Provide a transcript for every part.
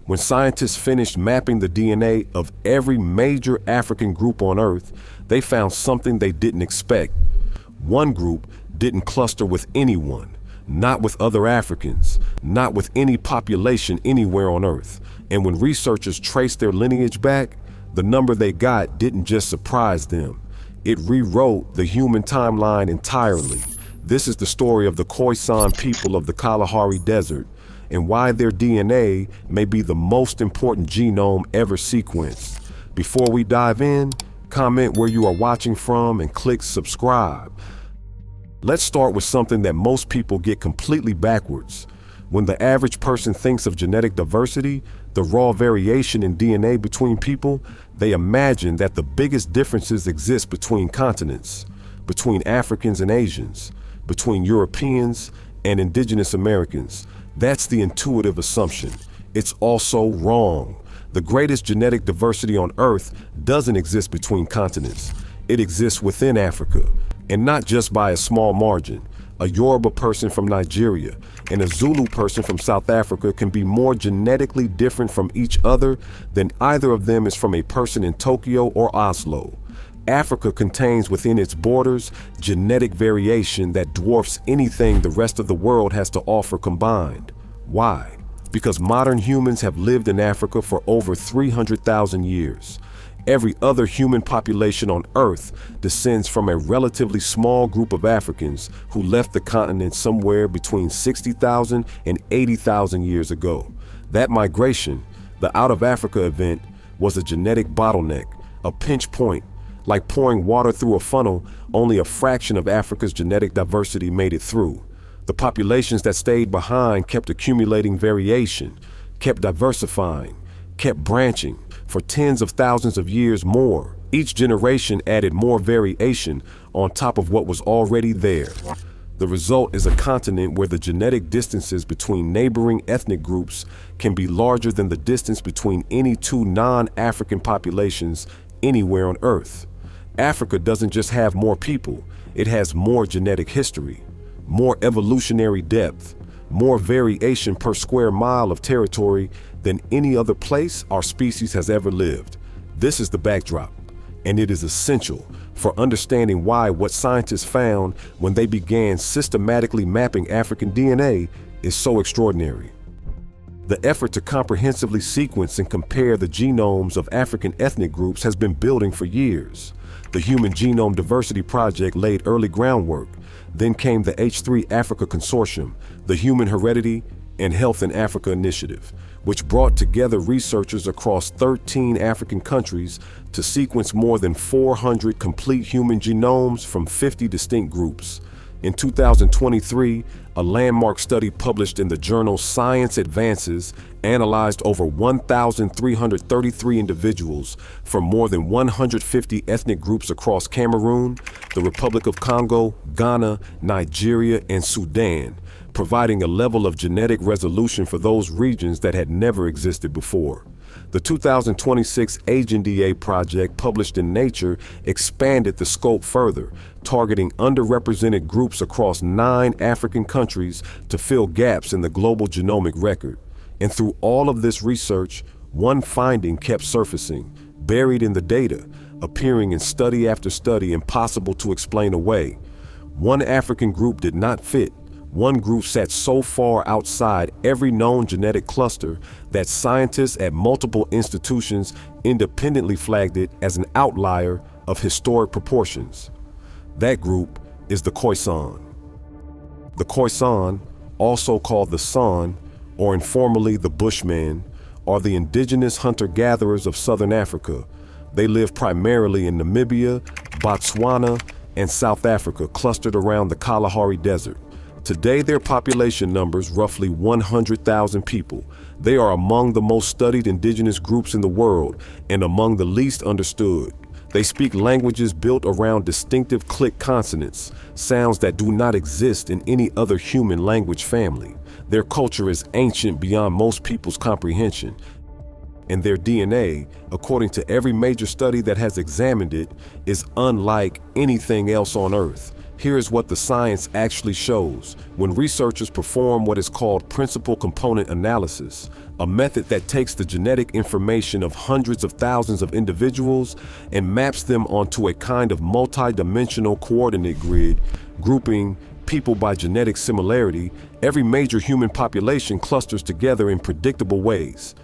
When scientists finished mapping the DNA of every major African group on Earth, they found something they didn't expect. One group didn't cluster with anyone, not with other Africans, not with any population anywhere on Earth. And when researchers traced their lineage back, the number they got didn't just surprise them. It rewrote the human timeline entirely. This is the story of the Khoisan people of the Kalahari Desert, and why their DNA may be the most important genome ever sequenced. Before we dive in, comment where you are watching from and click subscribe. Let's start with something that most people get completely backwards. When the average person thinks of genetic diversity, the raw variation in DNA between people, they imagine that the biggest differences exist between continents, between Africans and Asians, between Europeans and indigenous Americans. That's the intuitive assumption. It's also wrong. The greatest genetic diversity on Earth doesn't exist between continents. It exists within Africa, and not just by a small margin. A Yoruba person from Nigeria and a Zulu person from South Africa can be more genetically different from each other than either of them is from a person in Tokyo or Oslo. Africa contains within its borders genetic variation that dwarfs anything the rest of the world has to offer combined. Why? Because modern humans have lived in Africa for over 300,000 years. Every other human population on Earth descends from a relatively small group of Africans who left the continent somewhere between 60,000 and 80,000 years ago. That migration, the Out of Africa event, was a genetic bottleneck, a pinch point. Like pouring water through a funnel, only a fraction of Africa's genetic diversity made it through. The populations that stayed behind kept accumulating variation, kept diversifying, kept branching for tens of thousands of years more. Each generation added more variation on top of what was already there. The result is a continent where the genetic distances between neighboring ethnic groups can be larger than the distance between any two non-African populations anywhere on Earth. Africa doesn't just have more people, it has more genetic history, more evolutionary depth, more variation per square mile of territory than any other place our species has ever lived. This is the backdrop, and it is essential for understanding why what scientists found when they began systematically mapping African DNA is so extraordinary. The effort to comprehensively sequence and compare the genomes of African ethnic groups has been building for years. The Human Genome Diversity Project laid early groundwork. Then came the H3 Africa Consortium, the Human Heredity and Health in Africa Initiative, which brought together researchers across 13 African countries to sequence more than 400 complete human genomes from 50 distinct groups. In 2023, a landmark study published in the journal Science Advances analyzed over 1,333 individuals from more than 150 ethnic groups across Cameroon, the Republic of Congo, Ghana, Nigeria, and Sudan, providing a level of genetic resolution for those regions that had never existed before. The 2026 AgenDA project, published in Nature, expanded the scope further, targeting underrepresented groups across 9 African countries to fill gaps in the global genomic record. And through all of this research, one finding kept surfacing, buried in the data, appearing in study after study, impossible to explain away. One African group did not fit. One group sat so far outside every known genetic cluster that scientists at multiple institutions independently flagged it as an outlier of historic proportions. That group is the Khoisan. The Khoisan, also called the San, or informally the Bushmen, are the indigenous hunter-gatherers of southern Africa. They live primarily in Namibia, Botswana, and South Africa, clustered around the Kalahari Desert. Today, their population numbers roughly 100,000 people. They are among the most studied indigenous groups in the world and among the least understood. They speak languages built around distinctive click consonants, sounds that do not exist in any other human language family. Their culture is ancient beyond most people's comprehension. And their DNA, according to every major study that has examined it, is unlike anything else on Earth. Here is what the science actually shows. When researchers perform what is called principal component analysis, a method that takes the genetic information of hundreds of thousands of individuals and maps them onto a kind of multi-dimensional coordinate grid, grouping people by genetic similarity, every major human population clusters together in predictable ways.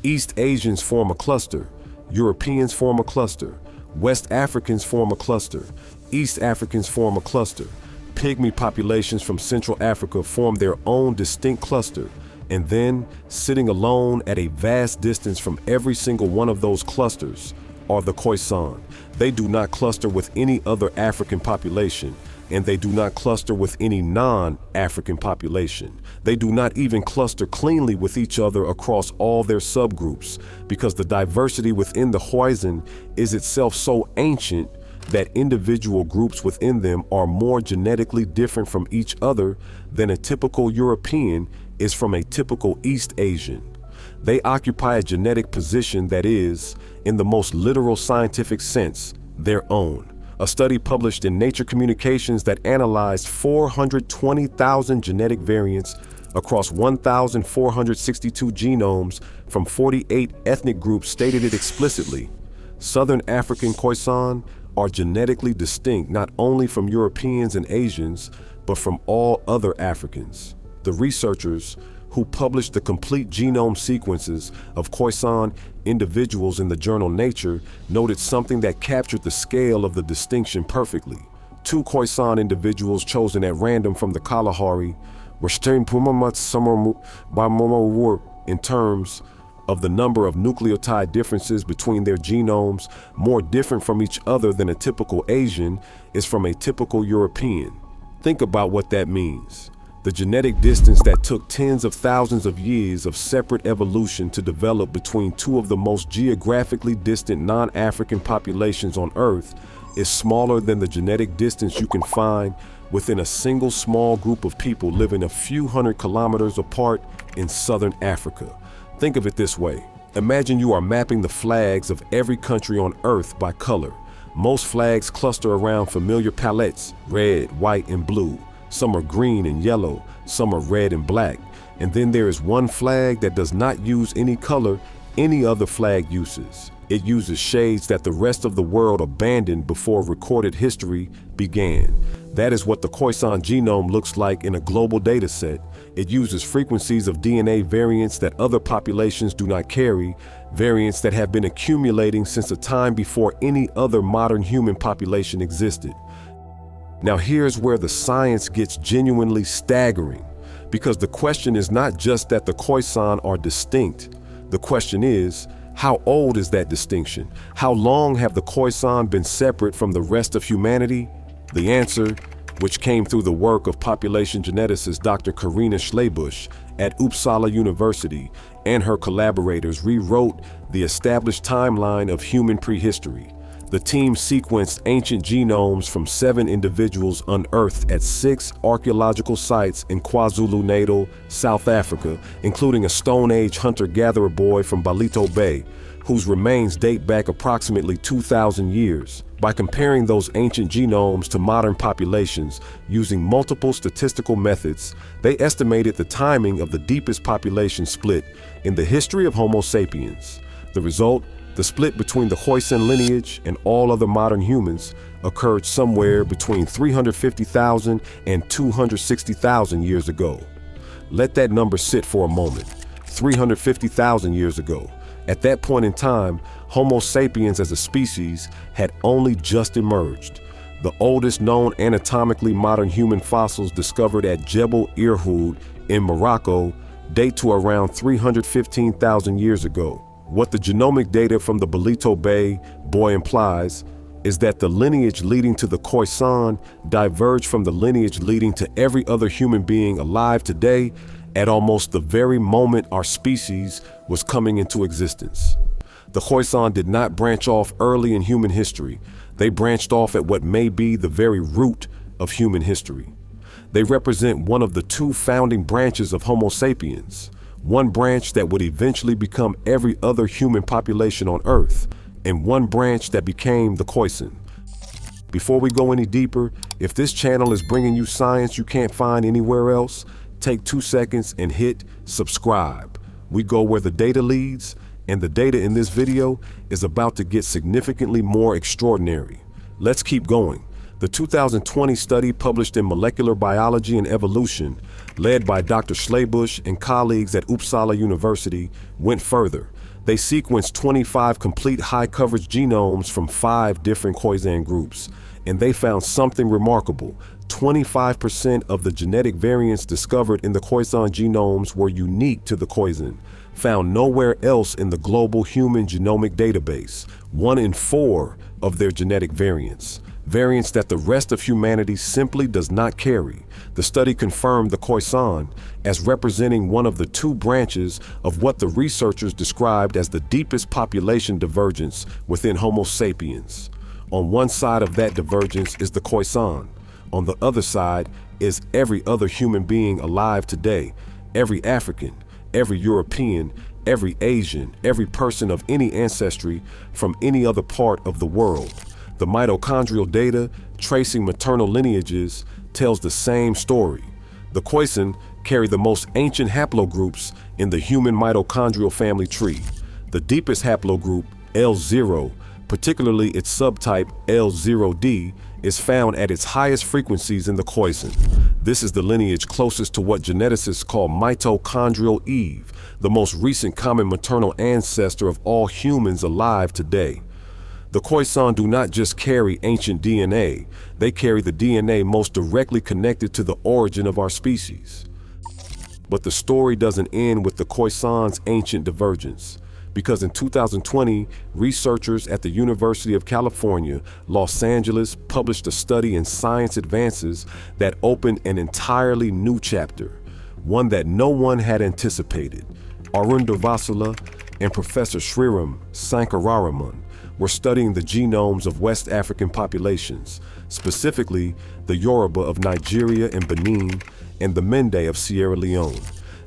East Asians form a cluster, Europeans form a cluster, West Africans form a cluster, East Africans form a cluster, pygmy populations from Central Africa form their own distinct cluster, and then, sitting alone at a vast distance from every single one of those clusters, are the Khoisan. They do not cluster with any other African population, and they do not cluster with any non-African population. They do not even cluster cleanly with each other across all their subgroups, because the diversity within the Khoisan is itself so ancient that individual groups within them are more genetically different from each other than a typical European is from a typical East Asian. They occupy a genetic position that is, in the most literal scientific sense, their own. A study published in Nature Communications that analyzed 420,000 genetic variants across 1,462 genomes from 48 ethnic groups stated it explicitly. Southern African Khoisan are genetically distinct not only from Europeans and Asians, but from all other Africans. The researchers who published the complete genome sequences of Khoisan individuals in the journal Nature noted something that captured the scale of the distinction perfectly. 2 Khoisan individuals chosen at random from the Kalahari were in terms of the number of nucleotide differences between their genomes, more different from each other than a typical Asian is from a typical European. Think about what that means. The genetic distance that took tens of thousands of years of separate evolution to develop between 2 of the most geographically distant non-African populations on Earth is smaller than the genetic distance you can find within a single small group of people living a few hundred kilometers apart in southern Africa. Think of it this way. Imagine you are mapping the flags of every country on Earth by color. Most flags cluster around familiar palettes, red, white, and blue. Some are green and yellow, some are red and black. And then there is one flag that does not use any color any other flag uses. It uses shades that the rest of the world abandoned before recorded history began. That is what the Khoisan genome looks like in a global data set. It uses frequencies of DNA variants that other populations do not carry, variants that have been accumulating since a time before any other modern human population existed. Now here's where the science gets genuinely staggering, because the question is not just that the Khoisan are distinct. The question is, how old is that distinction? How long have the Khoisan been separate from the rest of humanity? The answer, which came through the work of population geneticist Dr. Karina Schlebusch at Uppsala University and her collaborators, rewrote the established timeline of human prehistory. The team sequenced ancient genomes from 7 individuals unearthed at 6 archaeological sites in KwaZulu-Natal, South Africa, including a Stone Age hunter-gatherer boy from Balito Bay, whose remains date back approximately 2,000 years. By comparing those ancient genomes to modern populations using multiple statistical methods, they estimated the timing of the deepest population split in the history of Homo sapiens. The result? The split between the Khoisan lineage and all other modern humans occurred somewhere between 350,000 and 260,000 years ago. Let that number sit for a moment. 350,000 years ago. At that point in time, Homo sapiens as a species had only just emerged. The oldest known anatomically modern human fossils discovered at Jebel Irhoud in Morocco date to around 315,000 years ago. What the genomic data from the Balito Bay boy implies is that the lineage leading to the Khoisan diverged from the lineage leading to every other human being alive today at almost the very moment our species was coming into existence. The Khoisan did not branch off early in human history. They branched off at what may be the very root of human history. They represent one of the 2 founding branches of Homo sapiens. One branch that would eventually become every other human population on Earth, and one branch that became the Khoisan. Before we go any deeper, if this channel is bringing you science you can't find anywhere else, take 2 seconds and hit subscribe. We go where the data leads, and the data in this video is about to get significantly more extraordinary. Let's keep going. The 2020 study published in Molecular Biology and Evolution, led by Dr. Schlebusch and colleagues at Uppsala University, went further. They sequenced 25 complete high-coverage genomes from 5 different Khoisan groups, and they found something remarkable. 25% of the genetic variants discovered in the Khoisan genomes were unique to the Khoisan, found nowhere else in the global human genomic database. 1 in 4 of their genetic variants that the rest of humanity simply does not carry. The study confirmed the Khoisan as representing one of the 2 branches of what the researchers described as the deepest population divergence within Homo sapiens. On one side of that divergence is the Khoisan. On the other side is every other human being alive today, every African, every European, every Asian, every person of any ancestry from any other part of the world. The mitochondrial data, tracing maternal lineages, tells the same story. The Khoisan carry the most ancient haplogroups in the human mitochondrial family tree. The deepest haplogroup, L0, particularly its subtype L0D, is found at its highest frequencies in the Khoisan. This is the lineage closest to what geneticists call mitochondrial Eve, the most recent common maternal ancestor of all humans alive today. The Khoisan do not just carry ancient DNA, they carry the DNA most directly connected to the origin of our species. But the story doesn't end with the Khoisan's ancient divergence, because in 2020, researchers at the University of California, Los Angeles published a study in Science Advances that opened an entirely new chapter, one that no one had anticipated. Arun Durvasula and Professor Sriram Sankararaman were studying the genomes of West African populations, specifically the Yoruba of Nigeria and Benin and the Mende of Sierra Leone.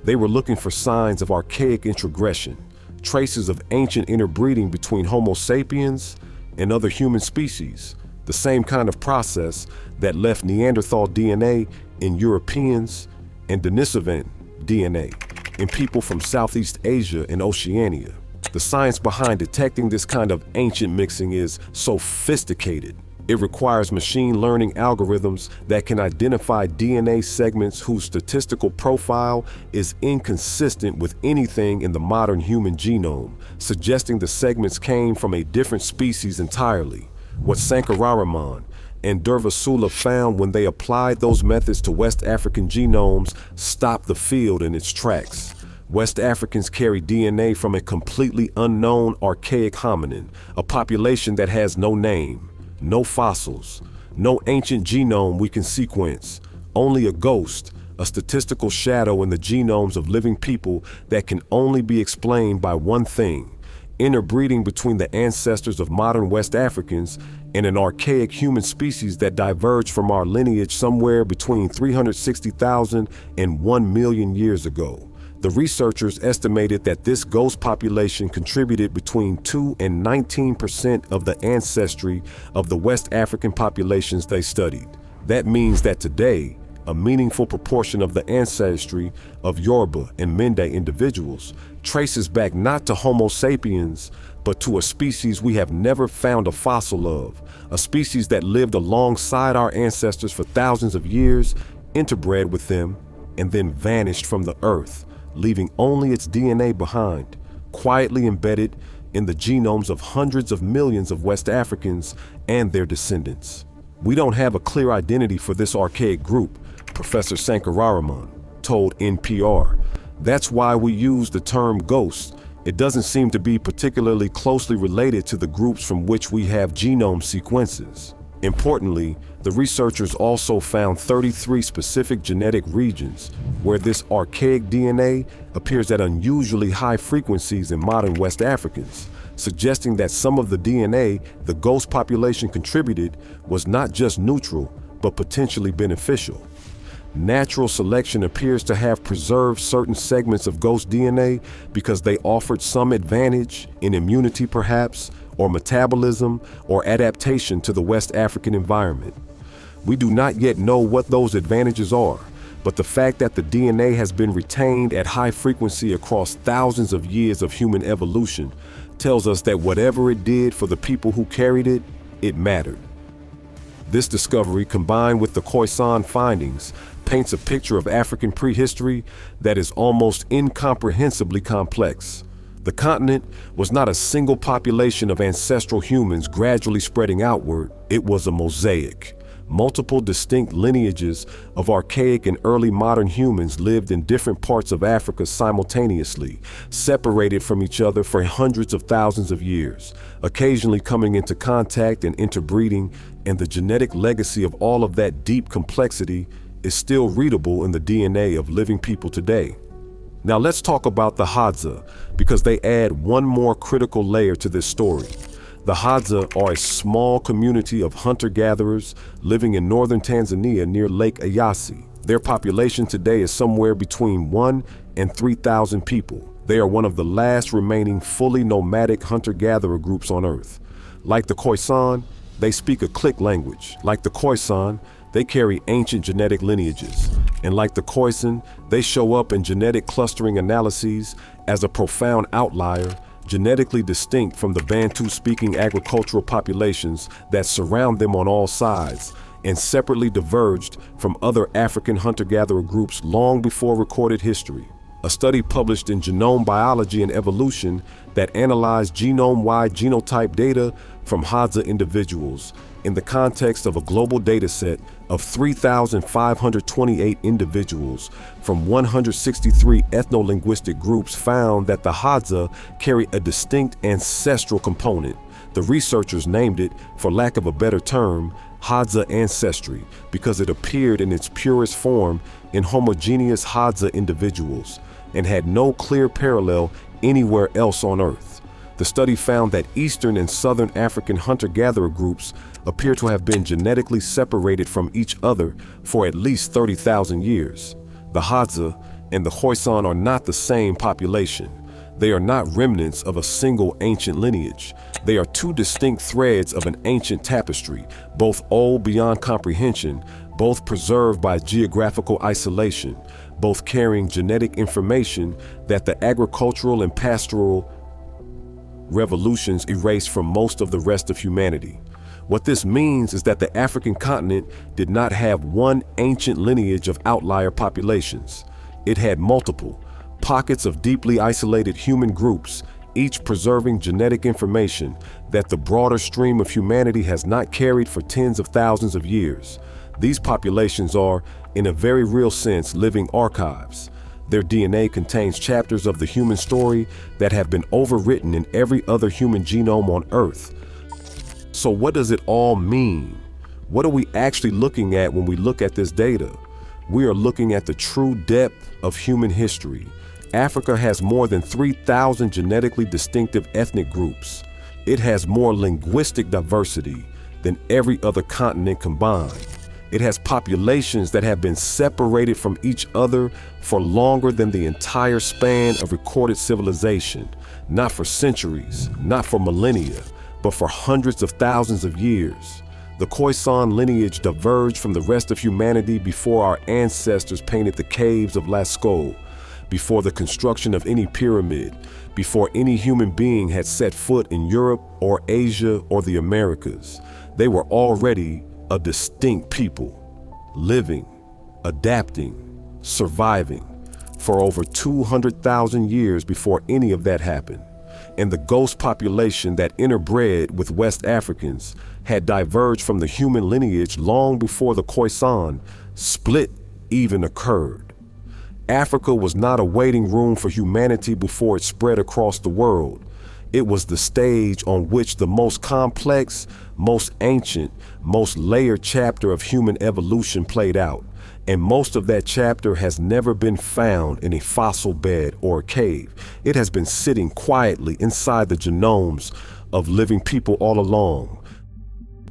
They were looking for signs of archaic introgression, traces of ancient interbreeding between Homo sapiens and other human species, the same kind of process that left Neanderthal DNA in Europeans and Denisovant DNA in people from Southeast Asia and Oceania. The science behind detecting this kind of ancient mixing is sophisticated. It requires machine learning algorithms that can identify DNA segments whose statistical profile is inconsistent with anything in the modern human genome, suggesting the segments came from a different species entirely. What Sankararaman and Durvasula found when they applied those methods to West African genomes stopped the field in its tracks. West Africans carry DNA from a completely unknown archaic hominin, a population that has no name, no fossils, no ancient genome we can sequence, only a ghost, a statistical shadow in the genomes of living people that can only be explained by one thing: interbreeding between the ancestors of modern West Africans and an archaic human species that diverged from our lineage somewhere between 360,000 and 1 million years ago. The researchers estimated that this ghost population contributed between 2 and 19% of the ancestry of the West African populations they studied. That means that today, a meaningful proportion of the ancestry of Yoruba and Mende individuals traces back not to Homo sapiens, but to a species we have never found a fossil of, a species that lived alongside our ancestors for thousands of years, interbred with them, and then vanished from the earth, leaving only its DNA behind, quietly embedded in the genomes of hundreds of millions of West Africans and their descendants. We don't have a clear identity for this archaic group, Professor Sankararaman told NPR. That's why we use the term ghost. It doesn't seem to be particularly closely related to the groups from which we have genome sequences. Importantly, the researchers also found 33 specific genetic regions where this archaic DNA appears at unusually high frequencies in modern West Africans, suggesting that some of the DNA the ghost population contributed was not just neutral, but potentially beneficial. Natural selection appears to have preserved certain segments of ghost DNA because they offered some advantage in immunity perhaps, or metabolism, or adaptation to the West African environment. We do not yet know what those advantages are, but the fact that the DNA has been retained at high frequency across thousands of years of human evolution tells us that whatever it did for the people who carried it, it mattered. This discovery, combined with the Khoisan findings, paints a picture of African prehistory that is almost incomprehensibly complex. The continent was not a single population of ancestral humans gradually spreading outward, it was a mosaic. Multiple distinct lineages of archaic and early modern humans lived in different parts of Africa simultaneously, separated from each other for hundreds of thousands of years, occasionally coming into contact and interbreeding, and the genetic legacy of all of that deep complexity is still readable in the DNA of living people today. Now let's talk about the Hadza, because they add one more critical layer to this story. The Hadza are a small community of hunter-gatherers living in northern Tanzania near Lake Eyasi. Their population today is somewhere between 1 and 3,000 people. They are one of the last remaining fully nomadic hunter-gatherer groups on Earth. Like the Khoisan, they speak a click language. Like the Khoisan, they carry ancient genetic lineages. And like the Khoisan, they show up in genetic clustering analyses as a profound outlier, genetically distinct from the Bantu-speaking agricultural populations that surround them on all sides, and separately diverged from other African hunter-gatherer groups long before recorded history. A study published in Genome Biology and Evolution that analyzed genome-wide genotype data from Hadza individuals in the context of a global dataset of 3,528 individuals from 163 ethno-linguistic groups found that the Hadza carry a distinct ancestral component. The researchers named it, for lack of a better term, Hadza Ancestry, because it appeared in its purest form in homogeneous Hadza individuals and had no clear parallel anywhere else on Earth. The study found that Eastern and Southern African hunter-gatherer groups appear to have been genetically separated from each other for at least 30,000 years. The Hadza and the Khoisan are not the same population. They are not remnants of a single ancient lineage. They are two distinct threads of an ancient tapestry, both old beyond comprehension, both preserved by geographical isolation, both carrying genetic information that the agricultural and pastoral revolutions erased from most of the rest of humanity. What this means is that the African continent did not have one ancient lineage of outlier populations. It had multiple pockets of deeply isolated human groups, each preserving genetic information that the broader stream of humanity has not carried for tens of thousands of years. These populations are, in a very real sense, living archives. Their DNA contains chapters of the human story that have been overwritten in every other human genome on Earth. So what does it all mean? What are we actually looking at when we look at this data? We are looking at the true depth of human history. Africa has more than 3,000 genetically distinctive ethnic groups. It has more linguistic diversity than every other continent combined. It has populations that have been separated from each other for longer than the entire span of recorded civilization, not for centuries, not for millennia, but for hundreds of thousands of years. The Khoisan lineage diverged from the rest of humanity before our ancestors painted the caves of Lascaux, before the construction of any pyramid, before any human being had set foot in Europe or Asia or the Americas. They were already a distinct people, living, adapting, surviving for over 200,000 years before any of that happened. And the ghost population that interbred with West Africans had diverged from the human lineage long before the Khoisan split even occurred. Africa was not a waiting room for humanity before it spread across the world. It was the stage on which the most complex, most ancient, most layered chapter of human evolution played out. And most of that chapter has never been found in a fossil bed or a cave. It has been sitting quietly inside the genomes of living people all along.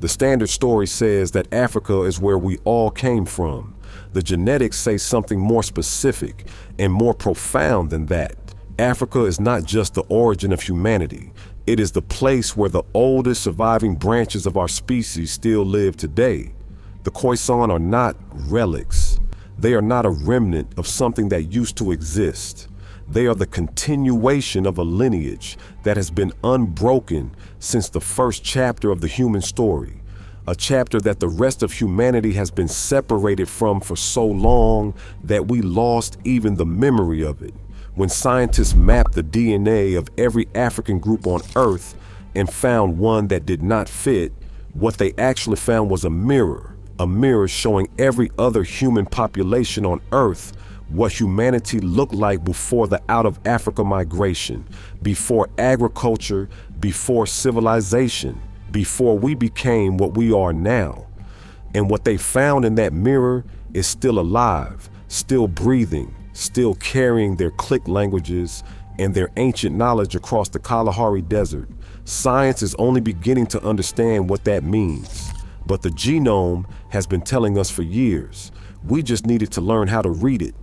The standard story says that Africa is where we all came from. The genetics say something more specific and more profound than that. Africa is not just the origin of humanity. It is the place where the oldest surviving branches of our species still live today. The Khoisan are not relics. They are not a remnant of something that used to exist. They are the continuation of a lineage that has been unbroken since the first chapter of the human story, a chapter that the rest of humanity has been separated from for so long that we lost even the memory of it. When scientists mapped the DNA of every African group on Earth and found one that did not fit, what they actually found was a mirror showing every other human population on Earth what humanity looked like before the out of Africa migration, before agriculture, before civilization, before we became what we are now. And what they found in that mirror is still alive, still breathing, still carrying their click languages and their ancient knowledge across the Kalahari Desert. Science is only beginning to understand what that means. But the genome has been telling us for years. We just needed to learn how to read it.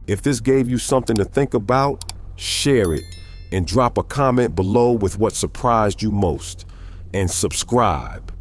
If this gave you something to think about, share it and drop a comment below with what surprised you most. And subscribe.